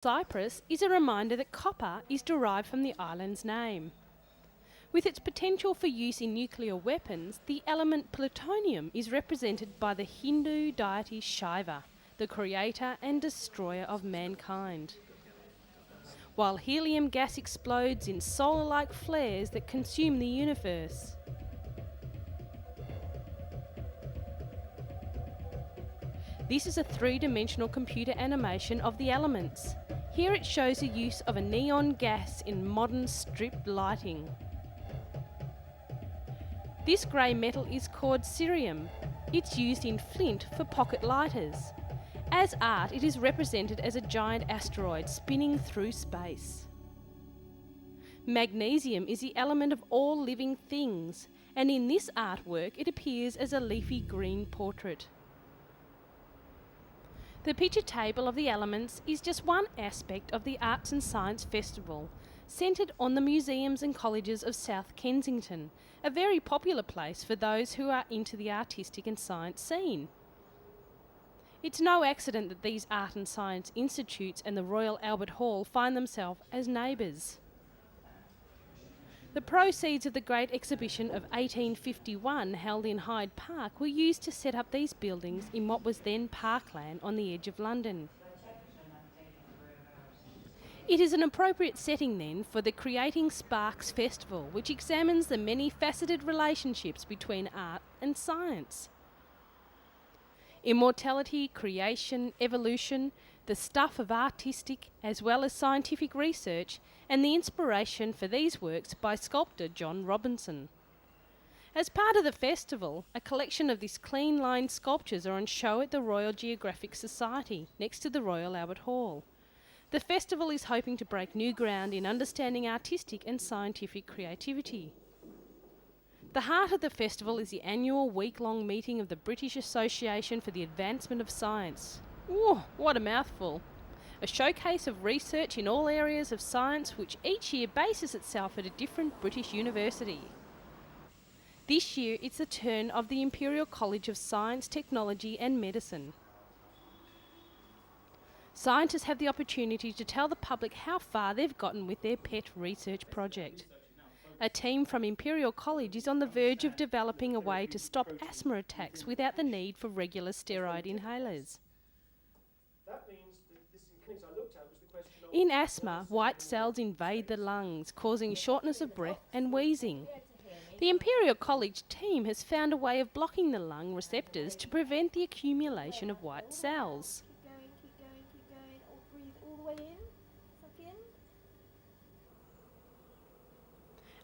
Cyprus is a reminder that copper is derived from the island's name. With its potential for use in nuclear weapons, the element plutonium is represented by the Hindu deity Shiva, the creator and destroyer of mankind. While helium gas explodes in solar-like flares that consume the universe. This is a three-dimensional computer animation of the elements. Here it shows the use of a neon gas in modern strip lighting. This grey metal is called cerium. It's used in flint for pocket lighters. As art, it is represented as a giant asteroid spinning through space. Magnesium is the element of all living things, and in this artwork it appears as a leafy green portrait. The picture table of the elements is just one aspect of the Arts and Science Festival, centred on the museums and colleges of South Kensington, a very popular place for those who are into the artistic and science scene. It's no accident that these art and science institutes and the Royal Albert Hall find themselves as neighbours. The proceeds of the Great Exhibition of 1851 held in Hyde Park were used to set up these buildings in what was then parkland on the edge of London. It is an appropriate setting then for the Creating Sparks Festival, which examines the many faceted relationships between art and science. Immortality, creation, evolution, the stuff of artistic as well as scientific research, and the inspiration for these works by sculptor John Robinson. As part of the festival, a collection of these clean-lined sculptures are on show at the Royal Geographic Society, next to the Royal Albert Hall. The festival is hoping to break new ground in understanding artistic and scientific creativity. The heart of the festival is the annual week-long meeting of the British Association for the Advancement of Science. Ooh, what a mouthful! A showcase of research in all areas of science which each year bases itself at a different British university. This year it's the turn of the Imperial College of Science, Technology and Medicine. Scientists have the opportunity to tell the public how far they've gotten with their pet research project. A team from Imperial College is on the verge of developing a way to stop asthma attacks without the need for regular steroid inhalers. In asthma, white cells invade the lungs, causing shortness of breath and wheezing. The Imperial College team has found a way of blocking the lung receptors to prevent the accumulation of white cells. Keep going. Breathe all the way in. Suck in.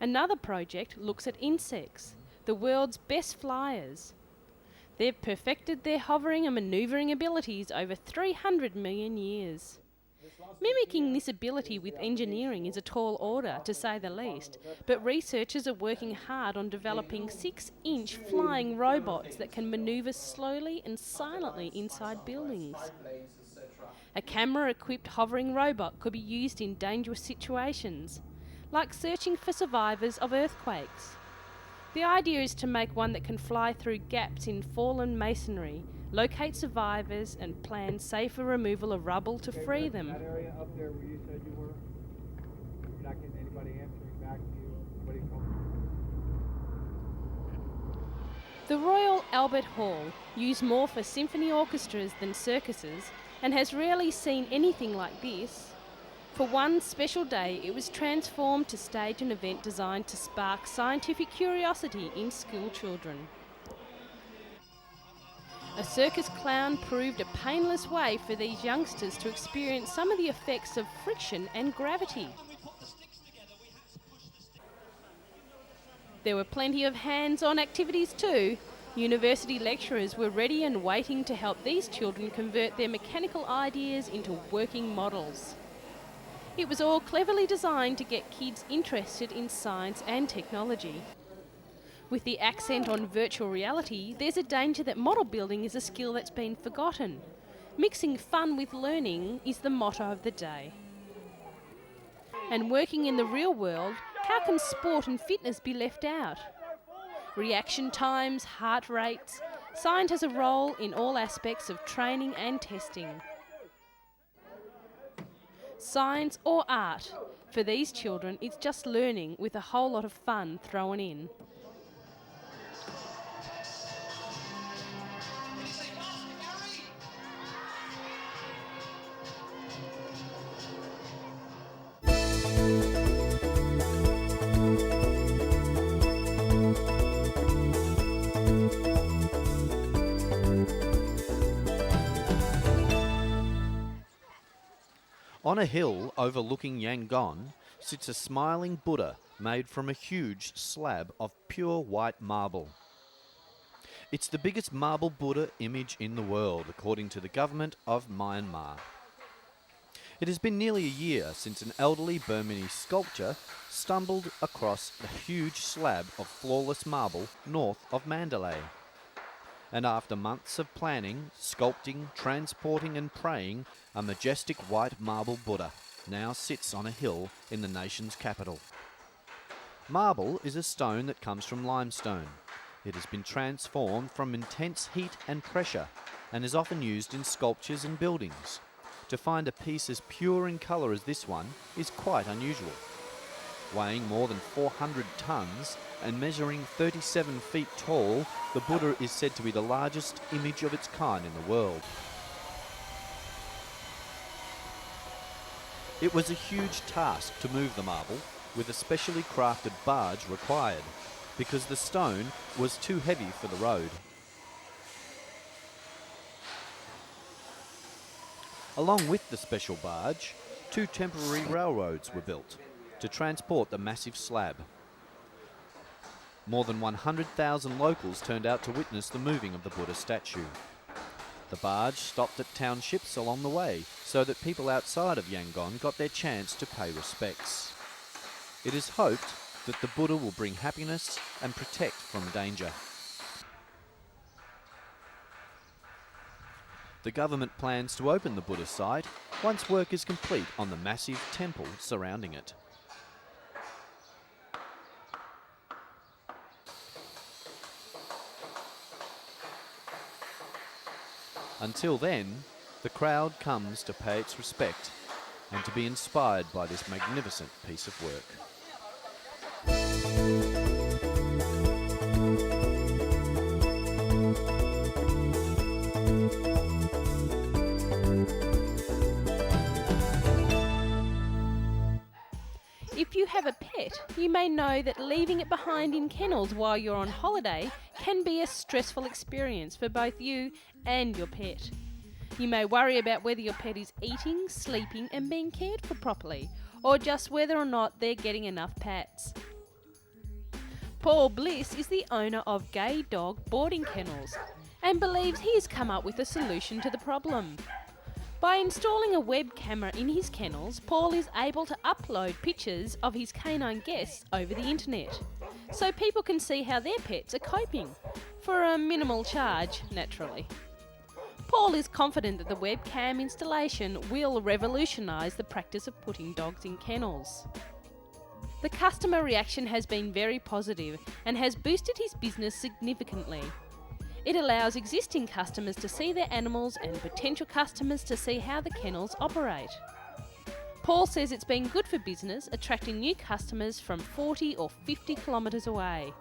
Another project looks at insects, the world's best flyers. They've perfected their hovering and manoeuvring abilities over 300 million years. Mimicking this ability with engineering is a tall order, to say the least, but researchers are working hard on developing 6-inch flying robots that can manoeuvre slowly and silently inside buildings. A camera-equipped hovering robot could be used in dangerous situations, like searching for survivors of earthquakes. The idea is to make one that can fly through gaps in fallen masonry, locate survivors and plan safer removal of rubble to free them. That area up there where you said you were, you're not getting anybody answering back to you. What do you call it? The Royal Albert Hall, used more for symphony orchestras than circuses, and has rarely seen anything like this. For one special day, it was transformed to stage an event designed to spark scientific curiosity in school children. A circus clown proved a painless way for these youngsters to experience some of the effects of friction and gravity. There were plenty of hands-on activities too. University lecturers were ready and waiting to help these children convert their mechanical ideas into working models. It was all cleverly designed to get kids interested in science and technology. With the accent on virtual reality, there's a danger that model building is a skill that's been forgotten. Mixing fun with learning is the motto of the day. And working in the real world, how can sport and fitness be left out? Reaction times, heart rates, science has a role in all aspects of training and testing. science or art. For these children, it's just learning with a whole lot of fun thrown in. On a hill overlooking Yangon sits a smiling Buddha made from a huge slab of pure white marble. It's the biggest marble Buddha image in the world, according to the government of Myanmar. It has been nearly a year since an elderly Burmese sculptor stumbled across a huge slab of flawless marble north of Mandalay. And after months of planning, sculpting, transporting and praying, a majestic white marble Buddha now sits on a hill in the nation's capital. Marble is a stone that comes from limestone. It has been transformed from intense heat and pressure and is often used in sculptures and buildings. To find a piece as pure in colour as this one is quite unusual. Weighing more than 400 tonnes and measuring 37 feet tall, the Buddha is said to be the largest image of its kind in the world. It was a huge task to move the marble, with a specially crafted barge required, because the stone was too heavy for the road. Along with the special barge, 2 temporary railroads were built to transport the massive slab. More than 100,000 locals turned out to witness the moving of the Buddha statue. The barge stopped at townships along the way so that people outside of Yangon got their chance to pay respects. It is hoped that the Buddha will bring happiness and protect from danger. The government plans to open the Buddha site once work is complete on the massive temple surrounding it. Until then, the crowd comes to pay its respect and to be inspired by this magnificent piece of work. If you have a pet, you may know that leaving it behind in kennels while you're on holiday can be a stressful experience for both you and your pet. You may worry about whether your pet is eating, sleeping and being cared for properly, or just whether or not they're getting enough pats. Paul Bliss is the owner of Gay Dog Boarding Kennels and believes he has come up with a solution to the problem. By installing a web camera in his kennels, Paul is able to upload pictures of his canine guests over the internet, so people can see how their pets are coping, for a minimal charge, naturally. Paul is confident that the webcam installation will revolutionise the practice of putting dogs in kennels. The customer reaction has been very positive and has boosted his business significantly. It allows existing customers to see their animals and potential customers to see how the kennels operate. Paul says it's been good for business, attracting new customers from 40 or 50 kilometres away.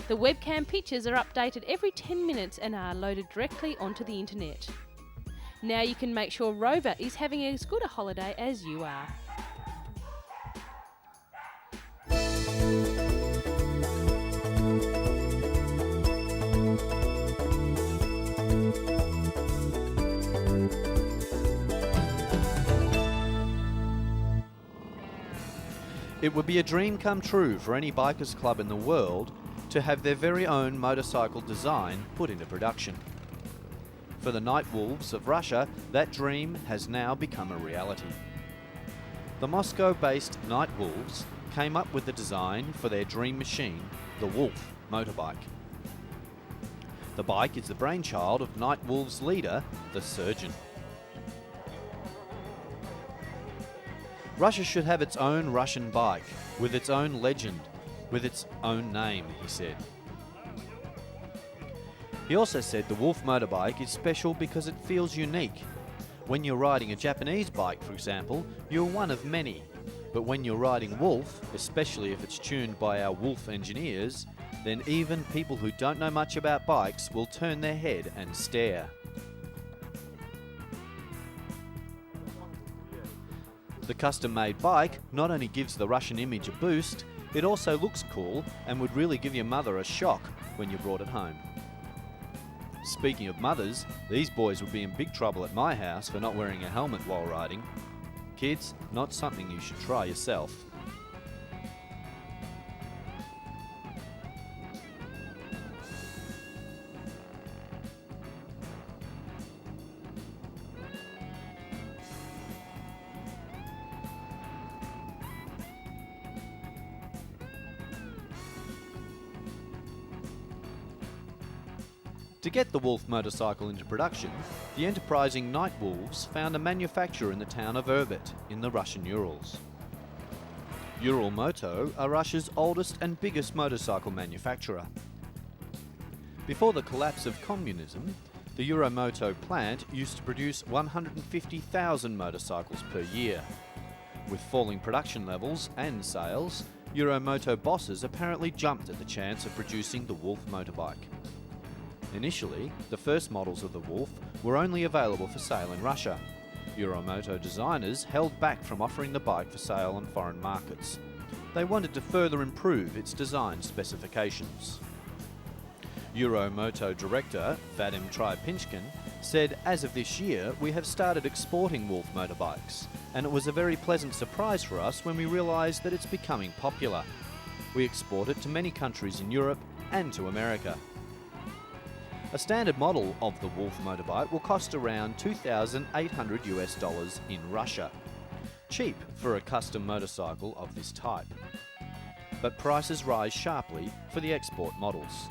The webcam pictures are updated every 10 minutes and are loaded directly onto the internet. Now you can make sure Rover is having as good a holiday as you are. It would be a dream come true for any bikers club in the world to have their very own motorcycle design put into production. For the Night Wolves of Russia, that dream has now become a reality. The Moscow-based Night Wolves came up with the design for their dream machine, the Wolf motorbike. The bike is the brainchild of Night Wolves leader, the Surgeon. Russia should have its own Russian bike, with its own legend, with its own name, he said. He also said the Wolf motorbike is special because it feels unique. When you're riding a Japanese bike, for example, you're one of many. But when you're riding Wolf, especially if it's tuned by our Wolf engineers, then even people who don't know much about bikes will turn their head and stare. The custom-made bike not only gives the Russian image a boost, it also looks cool and would really give your mother a shock when you brought it home. Speaking of mothers, these boys would be in big trouble at my house for not wearing a helmet while riding. Kids, not something you should try yourself. To get the Wolf motorcycle into production, the enterprising Night Wolves found a manufacturer in the town of Irvet in the Russian Urals. Ural Moto are Russia's oldest and biggest motorcycle manufacturer. Before the collapse of communism, the Euromoto plant used to produce 150,000 motorcycles per year. With falling production levels and sales, Euromoto bosses apparently jumped at the chance of producing the Wolf motorbike. Initially, the first models of the Wolf were only available for sale in Russia. Euromoto designers held back from offering the bike for sale on foreign markets. They wanted to further improve its design specifications. Euromoto director Vadim Trypinchkin said, "As of this year, we have started exporting Wolf motorbikes, and it was a very pleasant surprise for us when we realised that it's becoming popular. We export it to many countries in Europe and to America." A standard model of the Wolf motorbike will cost around $2,800 in Russia. Cheap for a custom motorcycle of this type. But prices rise sharply for the export models.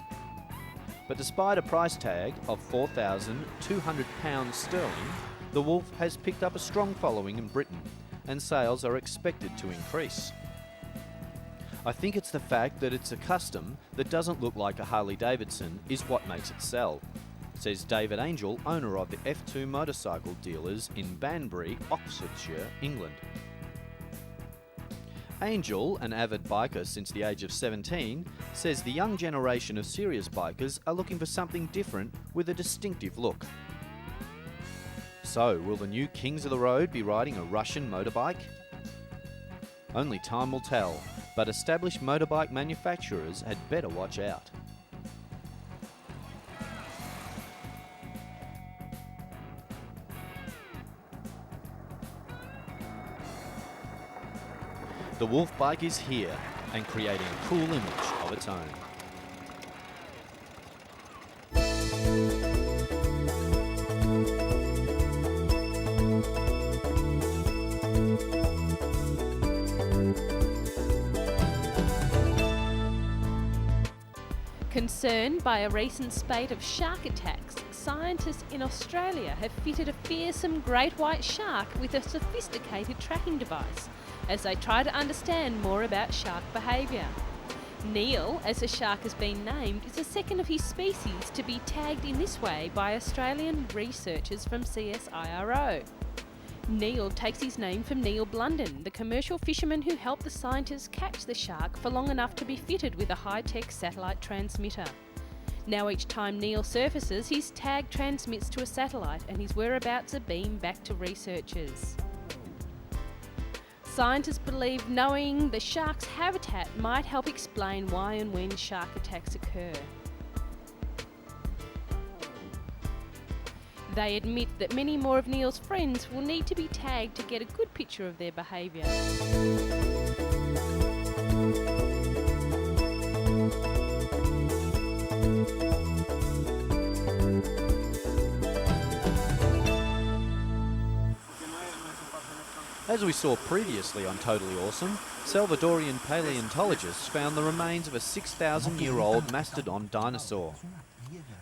But despite a price tag of £4,200 sterling, the Wolf has picked up a strong following in Britain, and sales are expected to increase. I think it's the fact that it's a custom that doesn't look like a Harley-Davidson is what makes it sell, says David Angel, owner of the F2 motorcycle dealers in Banbury, Oxfordshire, England. Angel, an avid biker since the age of 17, says the young generation of serious bikers are looking for something different with a distinctive look. So, will the new kings of the road be riding a Russian motorbike? Only time will tell, but established motorbike manufacturers had better watch out. The Wolf bike is here and creating a cool image of its own. Concerned by a recent spate of shark attacks, scientists in Australia have fitted a fearsome great white shark with a sophisticated tracking device as they try to understand more about shark behaviour. Neil, as the shark has been named, is the second of his species to be tagged in this way by Australian researchers from CSIRO. Neil takes his name from Neil Blunden, the commercial fisherman who helped the scientists catch the shark for long enough to be fitted with a high-tech satellite transmitter. Now each time Neil surfaces, his tag transmits to a satellite and his whereabouts are beamed back to researchers. Scientists believe knowing the shark's habitat might help explain why and when shark attacks occur. They admit that many more of Neil's friends will need to be tagged to get a good picture of their behaviour. As we saw previously on Totally Awesome, Salvadorian paleontologists found the remains of a 6,000-year-old mastodon dinosaur.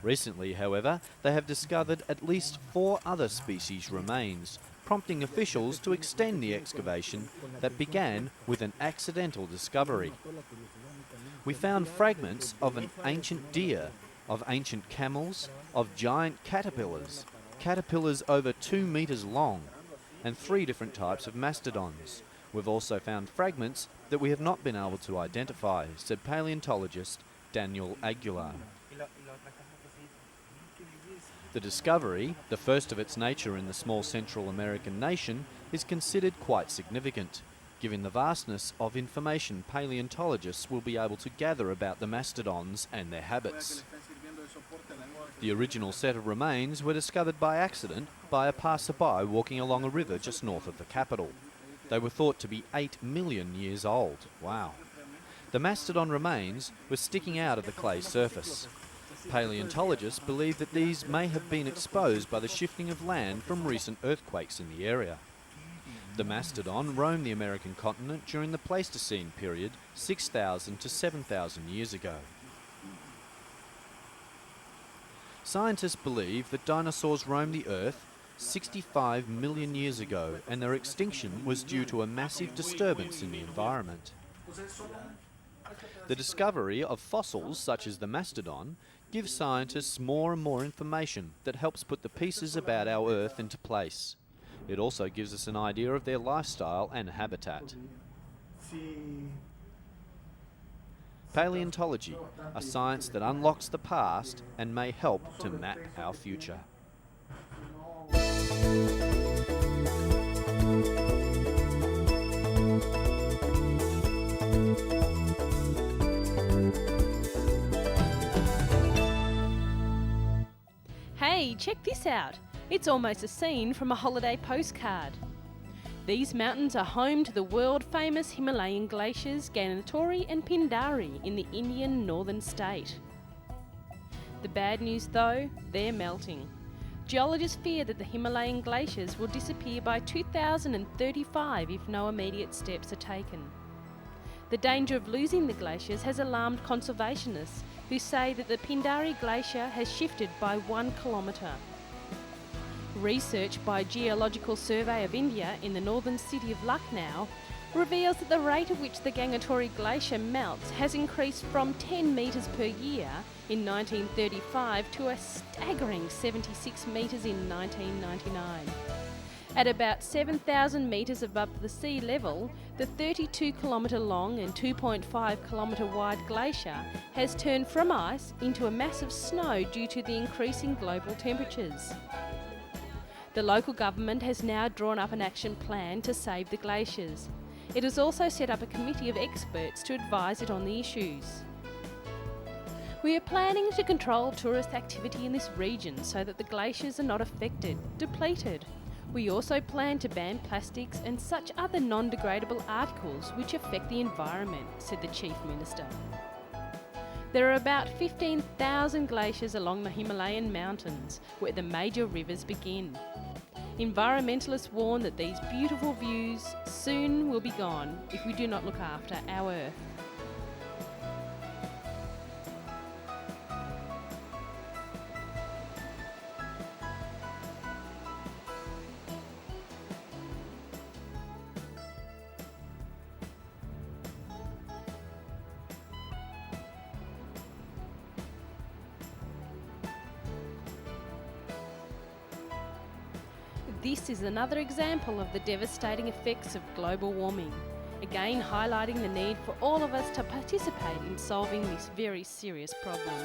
Recently, however, they have discovered at least 4 other species' remains, prompting officials to extend the excavation that began with an accidental discovery. We found fragments of an ancient deer, of ancient camels, of giant caterpillars, caterpillars over 2 metres long, and 3 different types of mastodons. We've also found fragments that we have not been able to identify, said paleontologist Daniel Aguilar. The discovery, the first of its nature in the small Central American nation, is considered quite significant, given the vastness of information paleontologists will be able to gather about the mastodons and their habits. The original set of remains were discovered by accident by a passerby walking along a river just north of the capital. They were thought to be 8 million years old. Wow. The mastodon remains were sticking out of the clay surface. Paleontologists believe that these may have been exposed by the shifting of land from recent earthquakes in the area. The mastodon roamed the American continent during the Pleistocene period 6,000 to 7,000 years ago. Scientists believe that dinosaurs roamed the Earth 65 million years ago, and their extinction was due to a massive disturbance in the environment. The discovery of fossils such as the mastodon gives scientists more and more information that helps put the pieces about our Earth into place. It also gives us an idea of their lifestyle and habitat. Paleontology, a science that unlocks the past and may help to map our future. Hey, check this out. It's almost a scene from a holiday postcard. These mountains are home to the world-famous Himalayan glaciers Gangatori and Pindari in the Indian northern state. The bad news though, they're melting. Geologists fear that the Himalayan glaciers will disappear by 2035 if no immediate steps are taken. The danger of losing the glaciers has alarmed conservationists who say that the Pindari glacier has shifted by 1 kilometre. Research by Geological Survey of India in the northern city of Lucknow reveals that the rate at which the Gangatori glacier melts has increased from 10 metres per year in 1935 to a staggering 76 metres in 1999. At about 7,000 metres above the sea level, the 32-kilometre long and 2.5-kilometre wide glacier has turned from ice into a mass of snow due to the increasing global temperatures. The local government has now drawn up an action plan to save the glaciers. It has also set up a committee of experts to advise it on the issues. We are planning to control tourist activity in this region so that the glaciers are not affected, depleted. We also plan to ban plastics and such other non-degradable articles which affect the environment, said the Chief Minister. There are about 15,000 glaciers along the Himalayan mountains, where the major rivers begin. Environmentalists warn that these beautiful views soon will be gone if we do not look after our Earth. This is another example of the devastating effects of global warming, again highlighting the need for all of us to participate in solving this very serious problem.